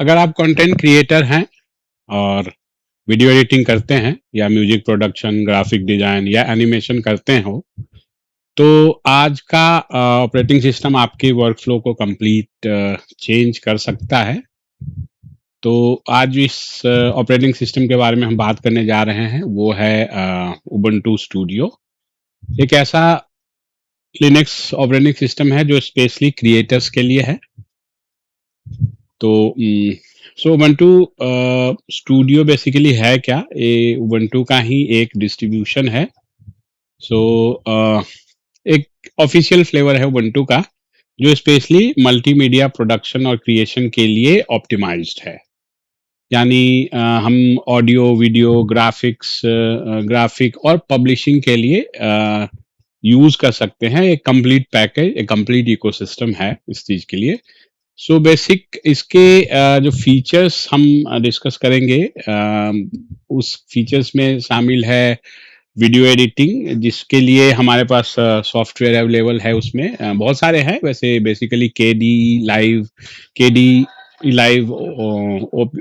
अगर आप content creator हैं और वीडियो एडिटिंग करते हैं या म्यूजिक प्रोडक्शन, ग्राफिक डिजाइन या एनिमेशन करते हो, तो आज का ऑपरेटिंग सिस्टम आपके वर्कफ्लो को कंप्लीट चेंज कर सकता है। तो आज इस ऑपरेटिंग सिस्टम के बारे में हम बात करने जा रहे हैं, वो है उबुंटू स्टूडियो। एक ऐसा लिनक्स ऑपरेटिंग सिस्टम है जो स्पेशली क्रिएटर्स के लिए है। तो सो उबुंटू स्टूडियो बेसिकली है क्या? ये उबुंटू का ही एक डिस्ट्रीब्यूशन है। सो एक ऑफिशियल फ्लेवर है उबुंटू का, जो स्पेशली मल्टीमीडिया प्रोडक्शन और क्रिएशन के लिए ऑप्टिमाइज्ड है। यानी हम ऑडियो, वीडियो, ग्राफिक और पब्लिशिंग के लिए यूज कर सकते हैं। एक कंप्लीट पैकेज, एक कंप्लीट इकोसिस्टम है इस चीज के लिए। सो बेसिक इसके जो फीचर्स हम डिस्कस करेंगे, उस फीचर्स में शामिल है वीडियो एडिटिंग, जिसके लिए हमारे पास सॉफ्टवेयर अवेलेबल है। उसमें बहुत सारे हैं वैसे, basically KD live,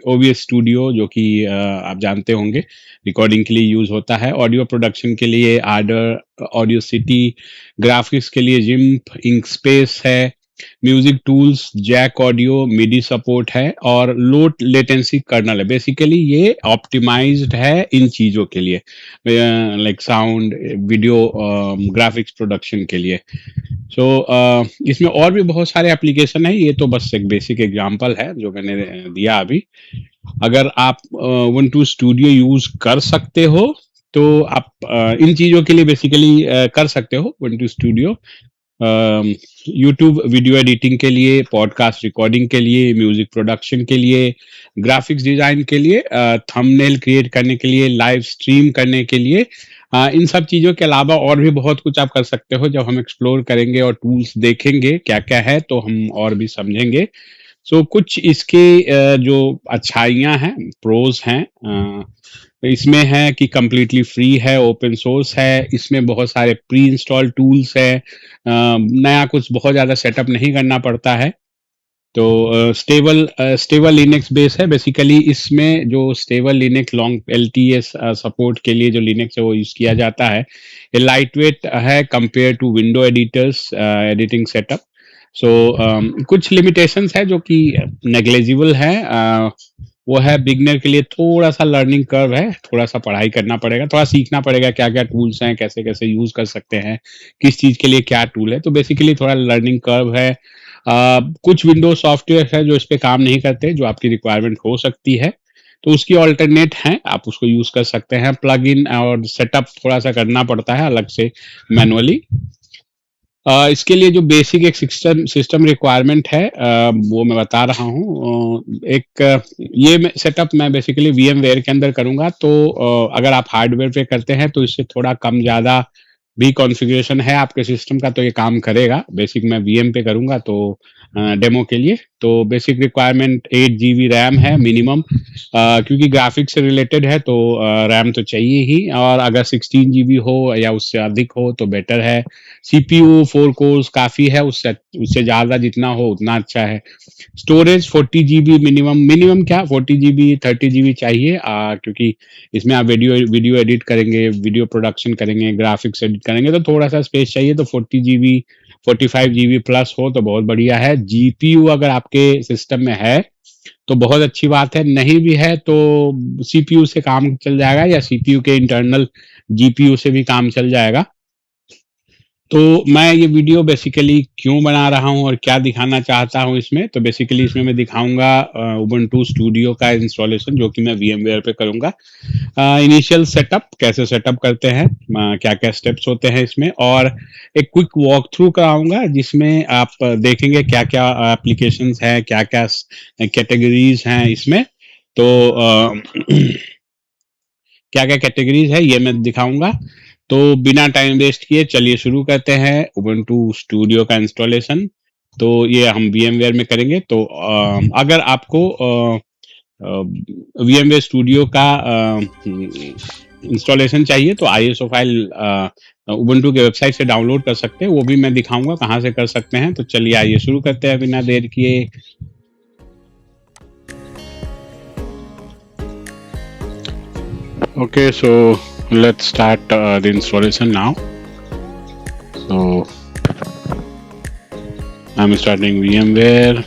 OBS studio जो कि आप जानते होंगे रिकॉर्डिंग के लिए यूज होता है। ऑडियो प्रोडक्शन के लिए आर्डर, ऑडियोसिटी, ग्राफिक्स के लिए जिम्प, इंकस्पेस है, म्यूजिक टूल्स, जैक ऑडियो, मिडी सपोर्ट है और लो लेटेंसी कर्नल है। बेसिकली ये ऑप्टिमाइज्ड है इन चीजों के लिए, like sound, video, graphics production के लिए। सो इसमें और भी बहुत सारे एप्लीकेशन है, ये तो बस एक बेसिक एग्जांपल है जो मैंने दिया अभी। अगर आप उबुंटू स्टूडियो यूज कर सकते हो तो आप इन चीजों के लिए बेसिकली कर सकते हो Ubuntu studio. YouTube video editing के लिए, पॉडकास्ट रिकॉर्डिंग के लिए, म्यूजिक प्रोडक्शन के लिए, ग्राफिक्स डिजाइन के लिए, थंबनेल क्रिएट करने के लिए, लाइव स्ट्रीम करने के लिए, इन सब चीज़ों के अलावा और भी बहुत कुछ आप कर सकते हो। जब हम एक्सप्लोर करेंगे और टूल्स देखेंगे क्या क्या है तो हम और भी समझेंगे। सो कुछ इसके जो अच्छाइयाँ हैं, प्रोज हैं, इसमें है कि कंप्लीटली फ्री है, ओपन सोर्स है, इसमें बहुत सारे प्री इंस्टॉल टूल्स है, नया कुछ बहुत ज़्यादा सेटअप नहीं करना पड़ता है। तो स्टेबल लिनक्स बेस है बेसिकली। इसमें जो stable Linux long LTS support के लिए जो लिनक्स है वो यूज़ किया जाता है। ये लाइट वेट है compare to window editors editing setup. So कुछ लिमिटेशंस है जो कि नेग्लेजिबल है। वो है बिगनर के लिए थोड़ा सा लर्निंग कर्व है, थोड़ा सा पढ़ाई करना पड़ेगा, थोड़ा सीखना पड़ेगा क्या क्या टूल्स हैं, कैसे कैसे यूज कर सकते हैं, किस चीज के लिए क्या टूल है। तो बेसिकली थोड़ा लर्निंग कर्व है। कुछ विंडोज सॉफ्टवेयर है जो इस पे काम नहीं करते, जो आपकी रिक्वायरमेंट हो सकती है, तो उसकी ऑल्टरनेट है, आप उसको यूज कर सकते हैं। प्लग इन और सेटअप थोड़ा सा करना पड़ता है अलग से मैनुअली। इसके लिए जो बेसिक एक सिस्टम रिक्वायरमेंट है वो मैं बता रहा हूँ। ये सेटअप मैं बेसिकली वीएमवेयर के अंदर करूँगा। तो अगर आप हार्डवेयर पे करते हैं तो इससे थोड़ा कम ज़्यादा भी कॉन्फ़िगरेशन है आपके सिस्टम का तो ये काम करेगा। बेसिक मैं वीएम पे करूँगा तो डेमो के लिए। तो बेसिक रिक्वायरमेंट 8 जीबी रैम है मिनिमम, क्योंकि ग्राफिक्स से रिलेटेड है तो रैम तो चाहिए ही। और अगर 16 जीबी हो या उससे अधिक हो तो बेटर है। सीपीयू 4 कोर्स काफ़ी है, उससे उससे ज़्यादा जितना हो उतना अच्छा है। स्टोरेज 40 जीबी मिनिमम क्या 40 जीबी 30 जीबी चाहिए, क्योंकि इसमें आप वीडियो एडिट करेंगे, वीडियो प्रोडक्शन करेंगे, ग्राफिक्स एडिट करेंगे तो थोड़ा सा स्पेस चाहिए। तो 40 जीबी 45 जीबी प्लस हो तो बहुत बढ़िया है। जीपीयू अगर आपके सिस्टम में है तो बहुत अच्छी बात है, नहीं भी है तो सीपीयू से काम चल जाएगा या सीपीयू के इंटरनल जीपीयू से भी काम चल जाएगा। तो मैं ये वीडियो बेसिकली क्यों बना रहा हूँ और क्या दिखाना चाहता हूँ इसमें, तो बेसिकली इसमें मैं दिखाऊंगा उबुंटू स्टूडियो का इंस्टॉलेशन जो कि मैं वीएमवेयर पे करूंगा। इनिशियल सेटअप कैसे सेटअप करते हैं, क्या क्या स्टेप्स होते हैं इसमें, और एक क्विक वॉक थ्रू कराऊंगा जिसमें आप देखेंगे क्या क्या एप्लीकेशंस हैं, क्या क्या कैटेगरीज हैं इसमें। तो क्या क्या कैटेगरीज है ये मैं दिखाऊंगा। तो बिना टाइम वेस्ट किए चलिए शुरू करते हैं उबुंटू स्टूडियो का इंस्टॉलेशन। तो ये हम VMware में करेंगे। तो अगर आपको VMware स्टूडियो का इंस्टॉलेशन चाहिए तो ISO फाइल उबुंटू के वेबसाइट से डाउनलोड कर सकते हैं, वो भी मैं दिखाऊंगा कहाँ से कर सकते हैं। तो चलिए आइए शुरू करते हैं बिना देर किए। Okay, so let's start the installation now. So I'm starting VMware.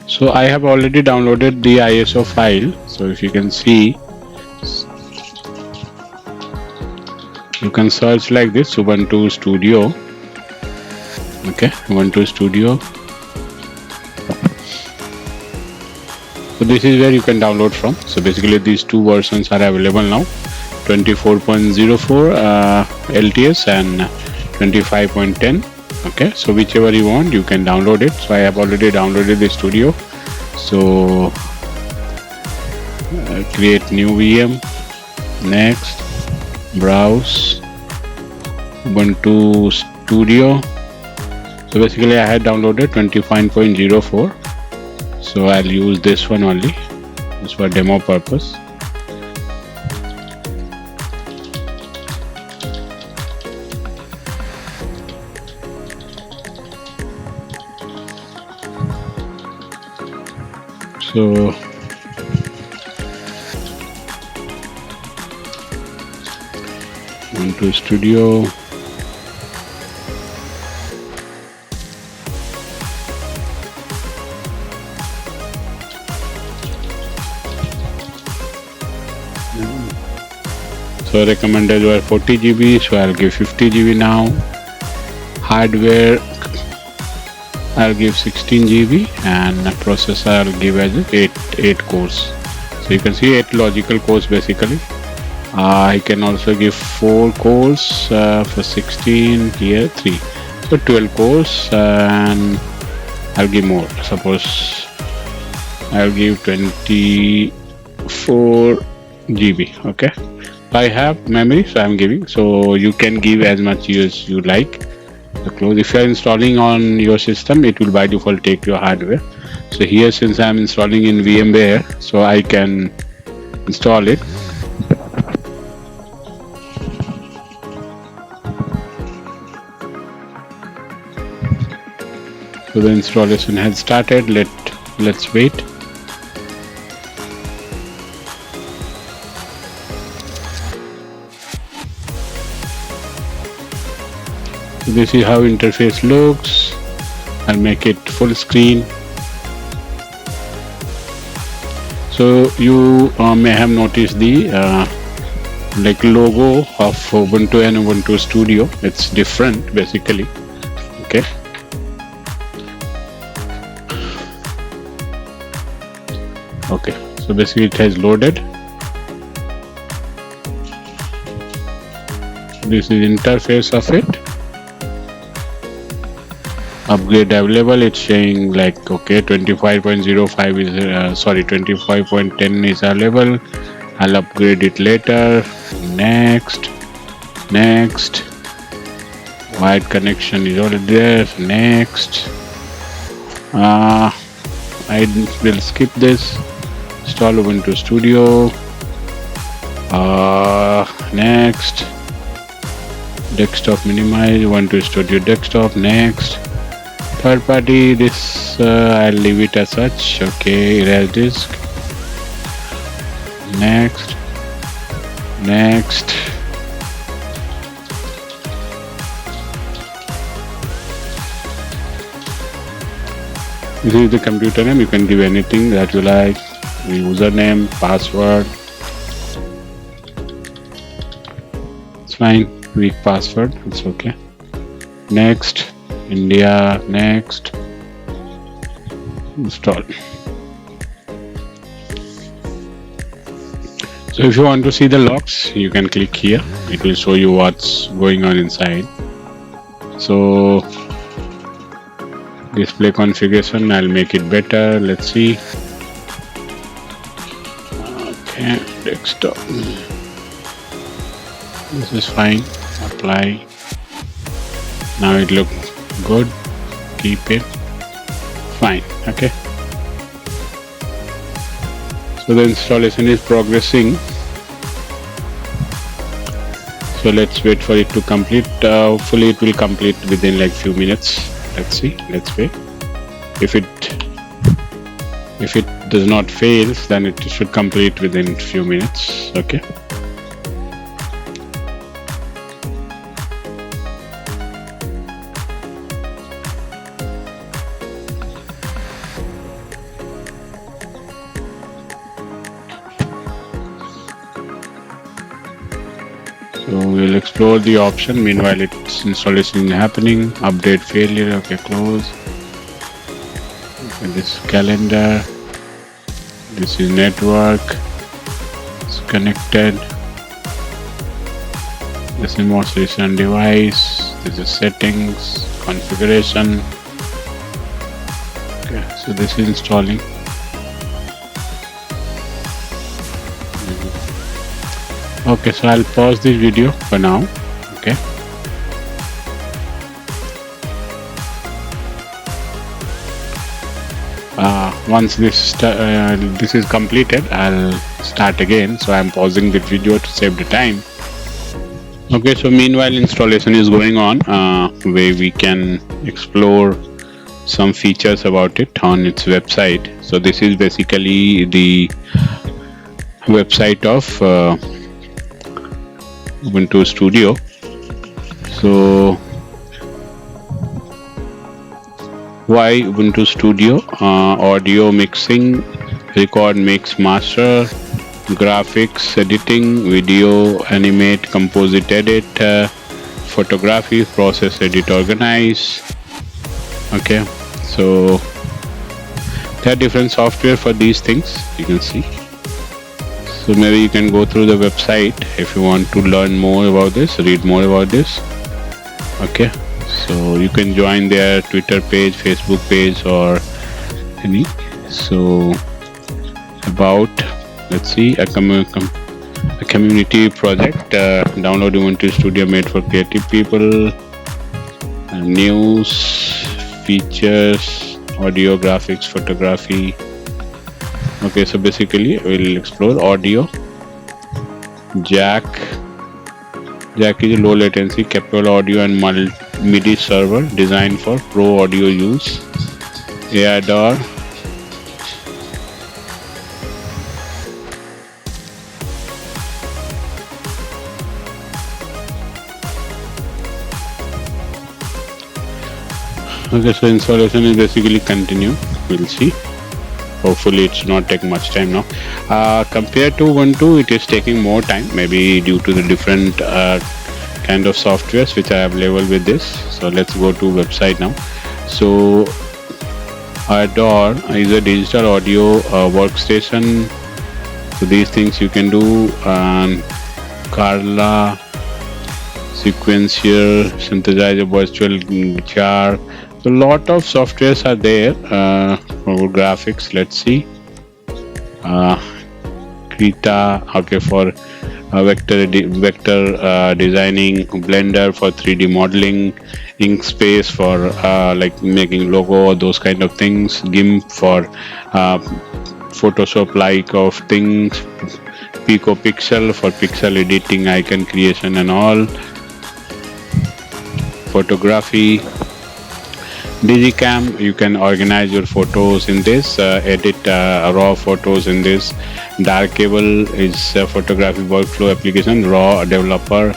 So I have already downloaded the ISO file. So if you can see, you can search like this, Ubuntu Studio. Okay, Ubuntu Studio. So this is where you can download from. So basically these two versions are available now, 24.04 LTS and 25.10. Okay, so whichever you want, you can download it. So I have already downloaded the studio. So create new VM, next, browse Ubuntu Studio. So basically I had downloaded 25.04. So I'll use this one only, just for demo purpose. So Ubuntu Studio. So recommended were 40 GB, so I'll give 50 GB now. Hardware I'll give 16 GB and processor I'll give as 8 cores. So you can see 8 logical cores basically. I can also give 4 cores for 16 here 3. So 12 cores and I'll give more. Suppose I'll give 24 GB. Okay. I have memory, so I'm giving. So you can give as much as you like. The close. If you are installing on your system, it will by default take your hardware. So here, since I'm installing in VMware, so I can install it. So the installation has started. Let's wait. So this is how interface looks. I'll make it full screen. So you may have noticed the like logo of Ubuntu and Ubuntu Studio. It's different basically. Okay. Okay. So basically it has loaded. This is interface of it. Upgrade available, it's saying like okay 25.05 is 25.10 is available. I'll upgrade it later. Next, wired connection is already there. Next, I will skip this. Install Ubuntu Studio. Next, desktop minimize, Ubuntu Studio desktop. Next, third party, this I'll leave it as such. Okay, erase disk. Next. This is the computer name. You can give anything that you like. Username, password. It's fine. Weak password. It's okay. Next. India. Next. Install. So if you want to see the logs, you can click here. It will show you what's going on inside. So display configuration, I'll make it better. Let's see. Okay, desktop. This is fine. Apply. Now it looks good. Keep it. Fine. Okay. So the installation is progressing. So let's wait for it to complete. Hopefully it will complete within like few minutes. Let's see. Let's wait. If it does not fail, then it should complete within few minutes. Okay. we'll explore the option. Meanwhile, its installation is happening. Update failure. Okay, close. Okay, this calendar. This is network. It's connected. This is most recent device. This is settings, configuration. Okay, so this is installing. Okay, so I'll pause this video for now. Okay. Once this is completed, I'll start again. So I'm pausing the video to save the time. Okay, so meanwhile installation is going on, where we can explore some features about it on its website. So this is basically the website of Ubuntu Studio. So why Ubuntu Studio? Audio mixing, record, mix, master, graphics, editing, video, animate, composite, edit, photography, process, edit, organize. Okay, so there are different software for these things, you can see. So maybe you can go through the website if you want to learn more about this, read more about this. Okay, so you can join their Twitter page, Facebook page, or any. So about, let's see, a community project, download Ubuntu Studio made for creative people, news, features, audio, graphics, photography. Okay, so basically we'll explore audio. Jack is a low latency capable audio and MIDI server designed for pro audio use. Ardour. Okay, so installation is basically continue. We'll see. Hopefully it's not take much time now. Compared to Ubuntu, it is taking more time, maybe due to the different kind of softwares which are available with this. So let's go to website now. So Ardour is a digital audio workstation. So these things you can do. Carla, sequencer, synthesizer, virtual guitar. So a lot of softwares are there for graphics. Let's see. Krita, okay, for vector designing, Blender for 3D modeling, Inkscape for like making logo or those kind of things, GIMP for Photoshop like of things, Pico Pixel for pixel editing, icon creation and all, photography. Digicam, you can organize your photos in this, edit raw photos in this. Darkable is a photography workflow application, raw developer.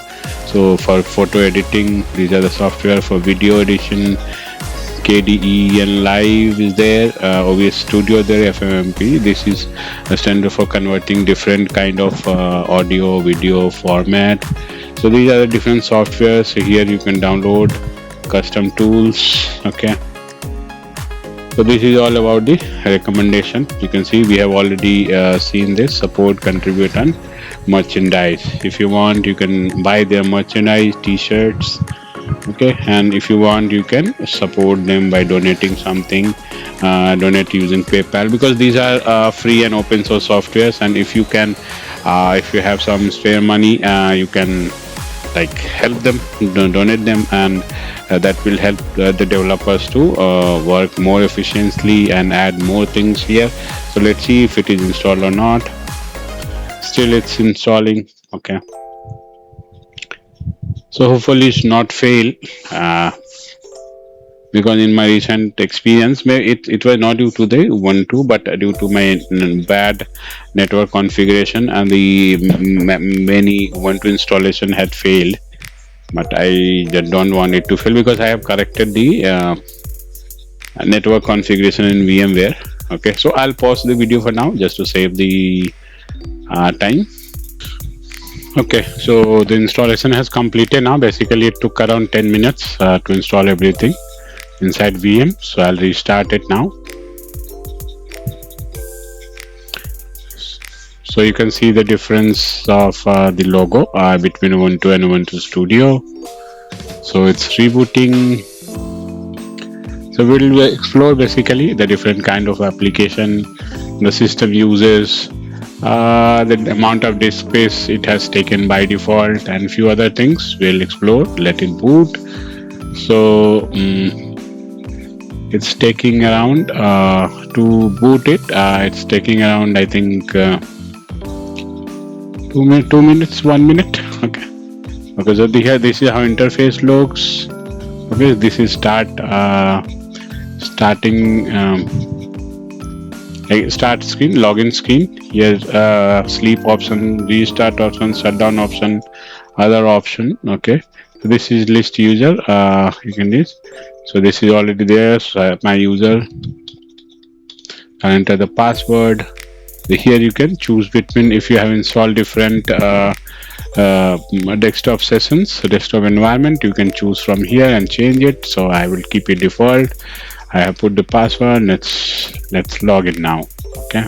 So for photo editing, these are the software for video edition. Kdenlive is there, OBS Studio there, FMMP. This is a standard for converting different kind of audio, video format. So these are the different softwares. So here you can download custom tools. Okay, so this is all about the recommendation. You can see we have already seen this, support, contribute and merchandise. If you want, you can buy their merchandise, t-shirts. Okay, and if you want, you can support them by donating something, donate using PayPal, because these are free and open source softwares. And if you can, if you have some spare money, you can like help them, donate them, and that will help the developers to work more efficiently and add more things here. So let's see if it is installed or not. Still it's installing. Okay, so hopefully it's not fail, because in my recent experience, it was not due to the Ubuntu, but due to my bad network configuration, and the many Ubuntu installation had failed. But I don't want it to fail, because I have corrected the network configuration in VMware. Okay, so I'll pause the video for now just to save the time. Okay, so the installation has completed now. Basically, it took around 10 minutes to install everything inside VM. So I'll restart it now. So you can see the difference of the logo between Ubuntu and Ubuntu Studio. So it's rebooting. So we'll explore basically the different kind of application the system uses, the amount of disk space it has taken by default, and few other things we'll explore. Let it boot. So it's taking around to boot it. It's taking around, I think, 2 minutes, 1 minute. Okay. Okay. So here, this is how interface looks. Okay. This is starting. Start screen, login screen. Here, sleep option, restart option, shutdown option, other option. Okay, so this is list user. You can use. So this is already there. So my user. I enter the password. Here you can choose between if you have installed different desktop sessions, desktop environment. You can choose from here and change it. So I will keep it default. I have put the password. Let's log in now. Okay.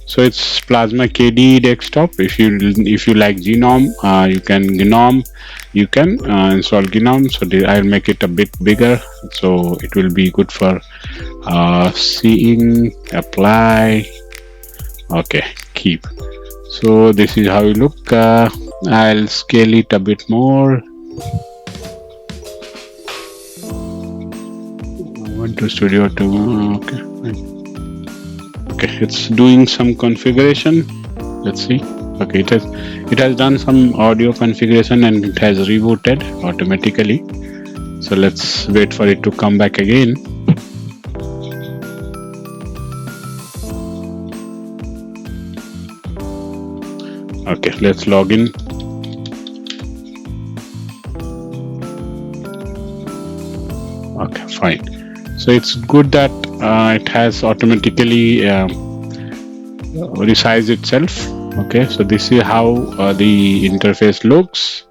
So it's Plasma KD desktop. If you like GNOME, you can GNOME. You can install GNOME. So I'll make it a bit bigger, so it will be good for seeing. Apply. Okay. Keep. So this is how you look. I'll scale it a bit more. Ubuntu Studio 2. Okay. Okay, it's doing some configuration. Let's see. Okay, it has done some audio configuration and it has rebooted automatically. So let's wait for it to come back again. Okay, let's log in. Okay, fine. So it's good that it has automatically resized itself. Okay, so this is how the interface looks.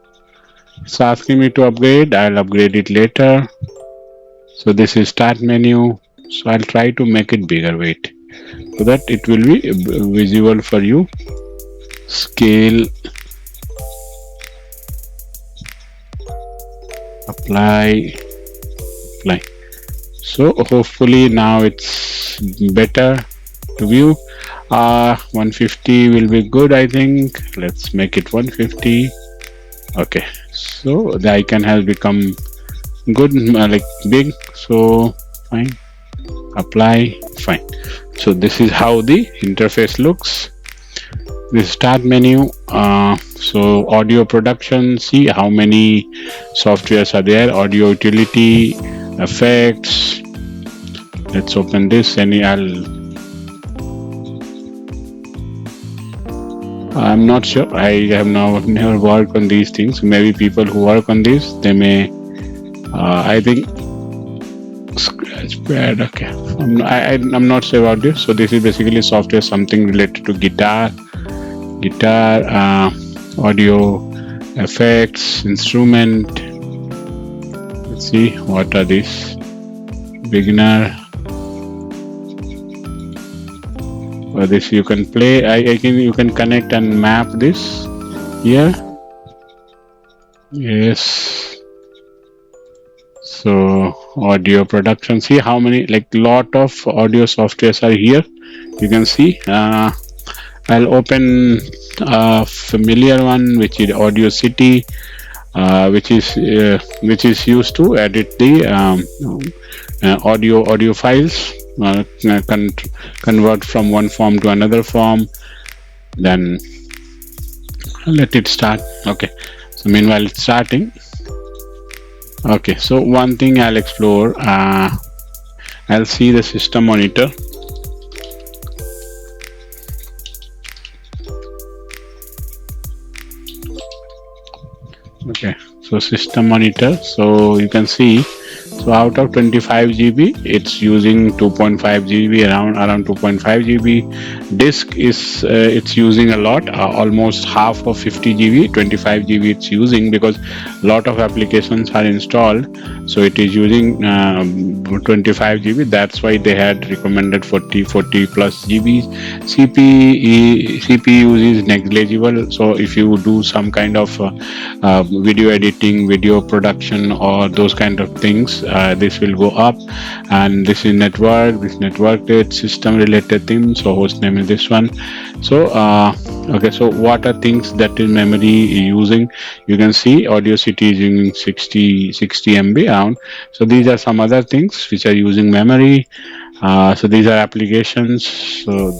It's asking me to upgrade. I'll upgrade it later. So this is start menu. So I'll try to make it bigger. Wait, so that it will be visible for you. Scale. Apply. So hopefully now it's better to view. 150 will be good, I think. Let's make it 150. Okay, so the icon has become good, like big. So fine. Apply. Fine. So this is how the interface looks. The start menu. So audio production. See how many softwares are there. Audio utility, effects. Let's open this and I'm not sure. I have never worked on these things. Maybe people who work on this, they may. I think Scratchpad. Okay, I'm not sure about this. So this is basically software, something related to guitar, audio, effects, instrument. Let's see what are these. Beginner. This you can play. You can connect and map this here. Yes. So audio production. See how many, like lot of audio softwares are here. You can see. I'll open a familiar one, which is Audacity, which is used to edit the audio files. Convert from one form to another form, then let it start. Okay, so meanwhile it's starting. Okay, so one thing I'll explore, I'll see the system monitor. Okay, so system monitor. So you can see, so out of 25 GB, it's using 2.5 GB, around 2.5 GB, Disk is it's using a lot, almost half of 50 GB, 25 GB it's using, because a lot of applications are installed, so it is using 25 GB. That's why they had recommended 40 plus GB. CPU is negligible, so if you do some kind of video editing, video production, or those kind of things, this will go up. And this is network related, system related thing. So host name is this one. So okay, so what are things that is memory using? You can see Audacity is using 60 MB around. So these are some other things which are using memory. So these are applications. So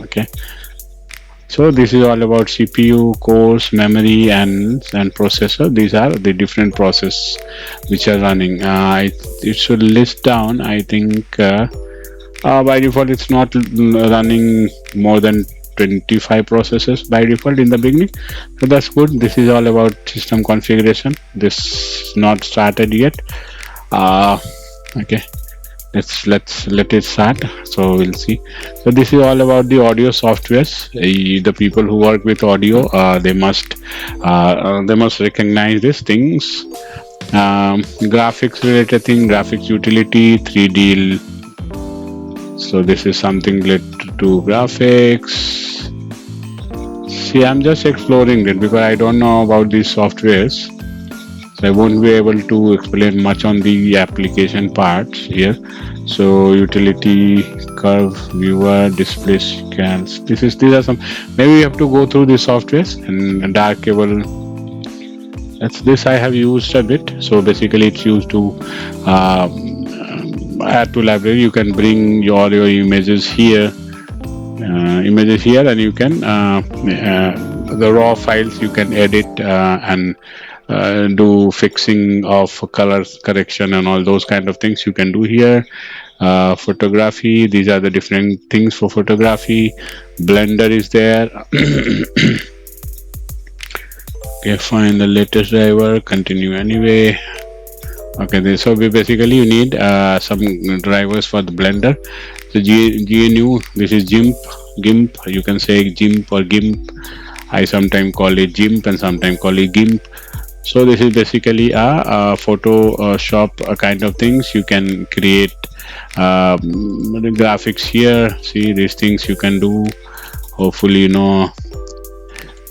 okay, so this is all about CPU, cores, memory, and processor. These are the different process which are running. It should list down. I think by default it's not running more than 25 processes by default in the beginning. So that's good. This is all about system configuration. This is not started yet. Okay, let's let it start, so we'll see. So this is all about the audio softwares. The people who work with audio, they must recognize these things. Graphics related thing, graphics utility, 3D. So this is something related to graphics. See, I'm just exploring it because I don't know about these softwares. I won't be able to explain much on the application parts here. So utility, curve, viewer, display scans. These are some. Maybe we have to go through the softwares. And dark cable. This I have used a bit. So basically, it's used to add to library. You can bring your images here. And you can the raw files you can edit and do fixing of color correction and all those kind of things you can do here. Photography, these are the different things for photography. Blender is there. Okay, find the latest driver, continue anyway. Okay, so basically you need some drivers for the Blender. So GNU, this is GIMP, you can say GIMP or GIMP. I sometimes call it GIMP and sometimes call it GIMP. So this is basically a Photoshop kind of things. You can create the graphics here. See, these things you can do. Hopefully, you know.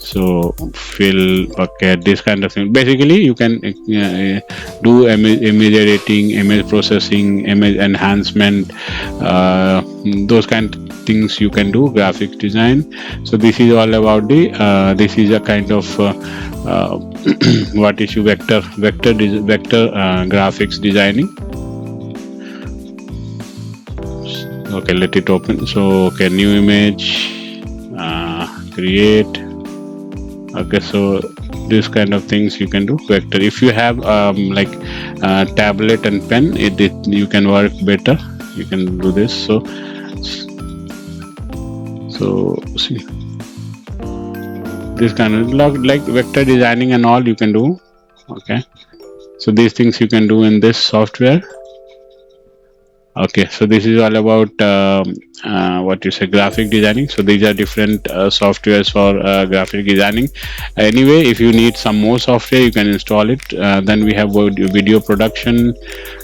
So fill bucket, this kind of thing. Basically, you can do image editing, image processing, image enhancement, those kind of things you can do. Graphic design. So this is all about the. This is a kind of what issue vector graphics designing. Okay, let it open. So okay, new image, create. Okay, so this kind of things you can do. Vector, if you have like tablet and pen, you can work better. You can do this. So see, this kind of like vector designing and all you can do. Okay, so these things you can do in this software. Okay, so this is all about what you say, graphic designing. So these are different softwares for graphic designing. Anyway, if you need some more software, you can install it. Then we have video production.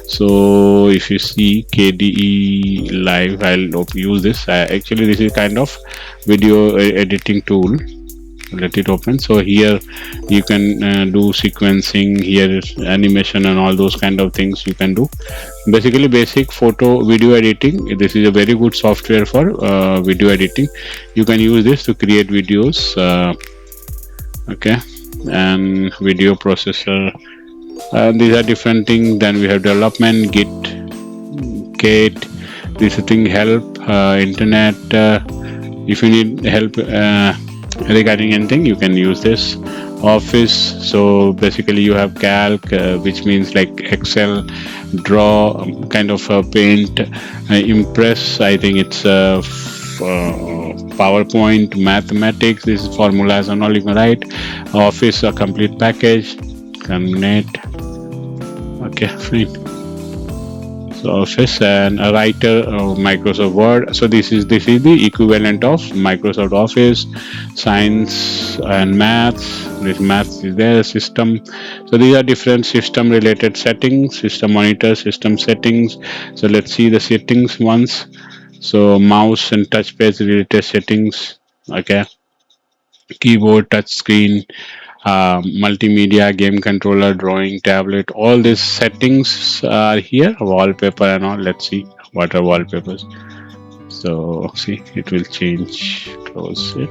So if you see Kdenlive, I'll use this. Actually, this is kind of video editing tool. Let it open. So here you can do sequencing, here animation and all those kind of things you can do. Basically basic photo video editing. This is a very good software for video editing. You can use this to create videos. Okay, and video processor. These are different things. Then we have development, Git, Kate. This thing help, internet. If you need help regarding anything, you can use this. Office, so basically you have calc, which means like Excel, draw, kind of paint, impress, I think it's PowerPoint, mathematics, this is formulas and all you can write. Office, a complete package, terminate. Okay, fine. So Office and a writer of Microsoft Word. So this is the equivalent of Microsoft Office, Science and Maths. This Maths is there, system. So these are different system related settings, system monitor, system settings. So let's see the settings once. So mouse and touchpad related settings. Okay, keyboard, touch screen, multimedia, game controller, drawing, tablet, all these settings are here, wallpaper and all. Let's see what are wallpapers. So see, it will change. Close it,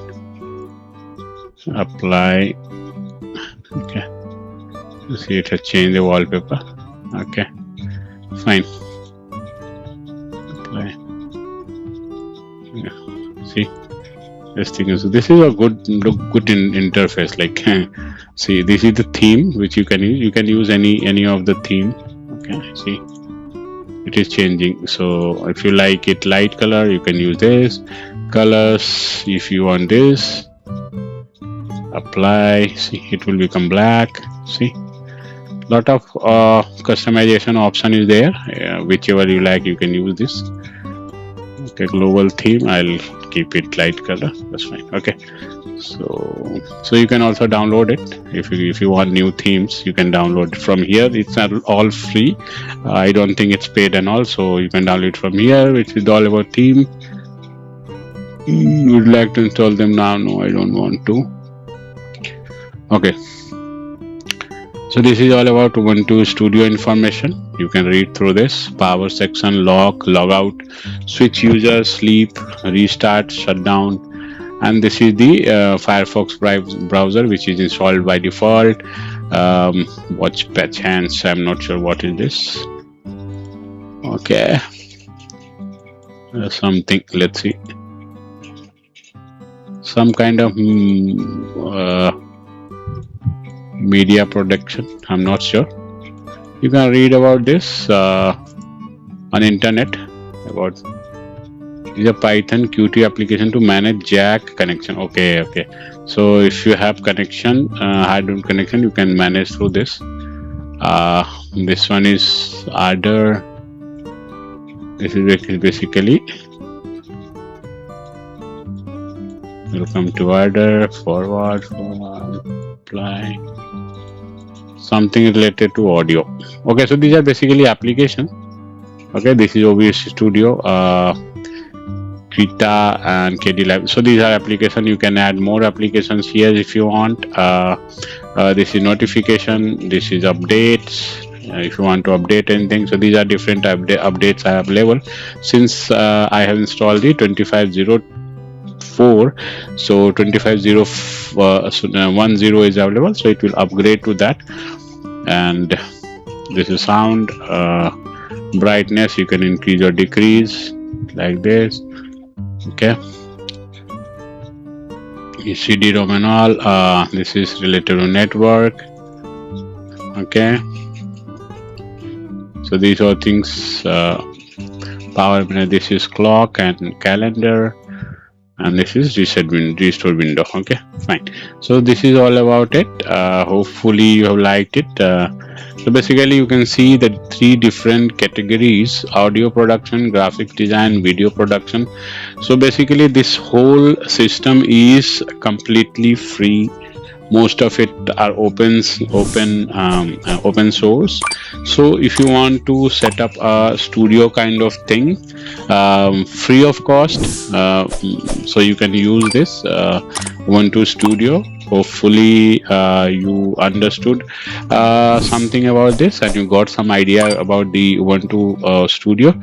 apply. Okay, see, it has changed the wallpaper. Okay, fine, apply. Yeah. See, this thing is, this is a good interface. Like see, this is the theme which you can use. You can use any of the theme. Okay, see, it is changing. So if you like it light color, you can use this colors. If you want this, apply. See, it will become black. See, lot of customization option is there. Whichever you like, you can use this. Okay, global theme, I'll keep it light color. That's fine. Okay, so you can also download it. If you want new themes, you can download it from here. It's all free. I don't think it's paid and all, so you can download it from here, which is all about theme. Would like to install them now? No, I don't want to. Okay, so this is all about Ubuntu Studio information. You can read through this. Power section, lock, log out, switch user, sleep, restart, shutdown. And this is the Firefox browser, which is installed by default. Watch patch hands. I'm not sure what is this. Okay. Something, let's see. Some kind of media production. I'm not sure. You can read about this on internet. About is a Python Qt application to manage jack connection. Okay. So if you have connection, hardware connection, you can manage through this. This one is Ardour. This is basically. Welcome to Ardour. Forward, apply. Something related to audio. Okay, so these are basically applications. Okay, this is Ubuntu Studio, Krita and Kdenlive. So these are applications. You can add more applications here if you want. This is notification. This is updates. If you want to update anything, so these are different updates I have available. Since I have installed the 2504, so 25.0.10 is available, so it will upgrade to that. And this is sound, brightness, you can increase or decrease like this. Okay, CD-ROM and all. This is related to network. Okay, so these are things. Power, this is clock and calendar, and this is restore window. Okay, fine. So this is all about it. Hopefully you have liked it. So basically you can see the three different categories: audio production, graphic design, video production. So basically this whole system is completely free. Most of it are open source. So if you want to set up a studio kind of thing, free of cost, so you can use this Ubuntu Studio. Hopefully you understood something about this and you got some idea about the Ubuntu Studio.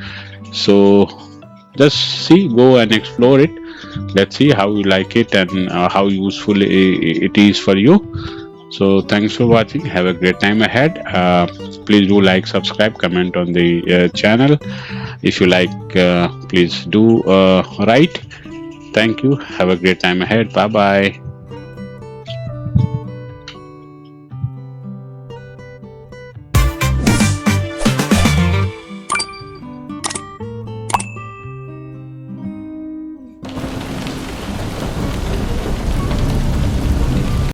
So just go and explore it. Let's see how you like it and how useful it is for you. So thanks for watching. Have a great time ahead. Please do like, subscribe, comment on the channel. If you like, please do write. Thank you. Have a great time ahead. Bye bye.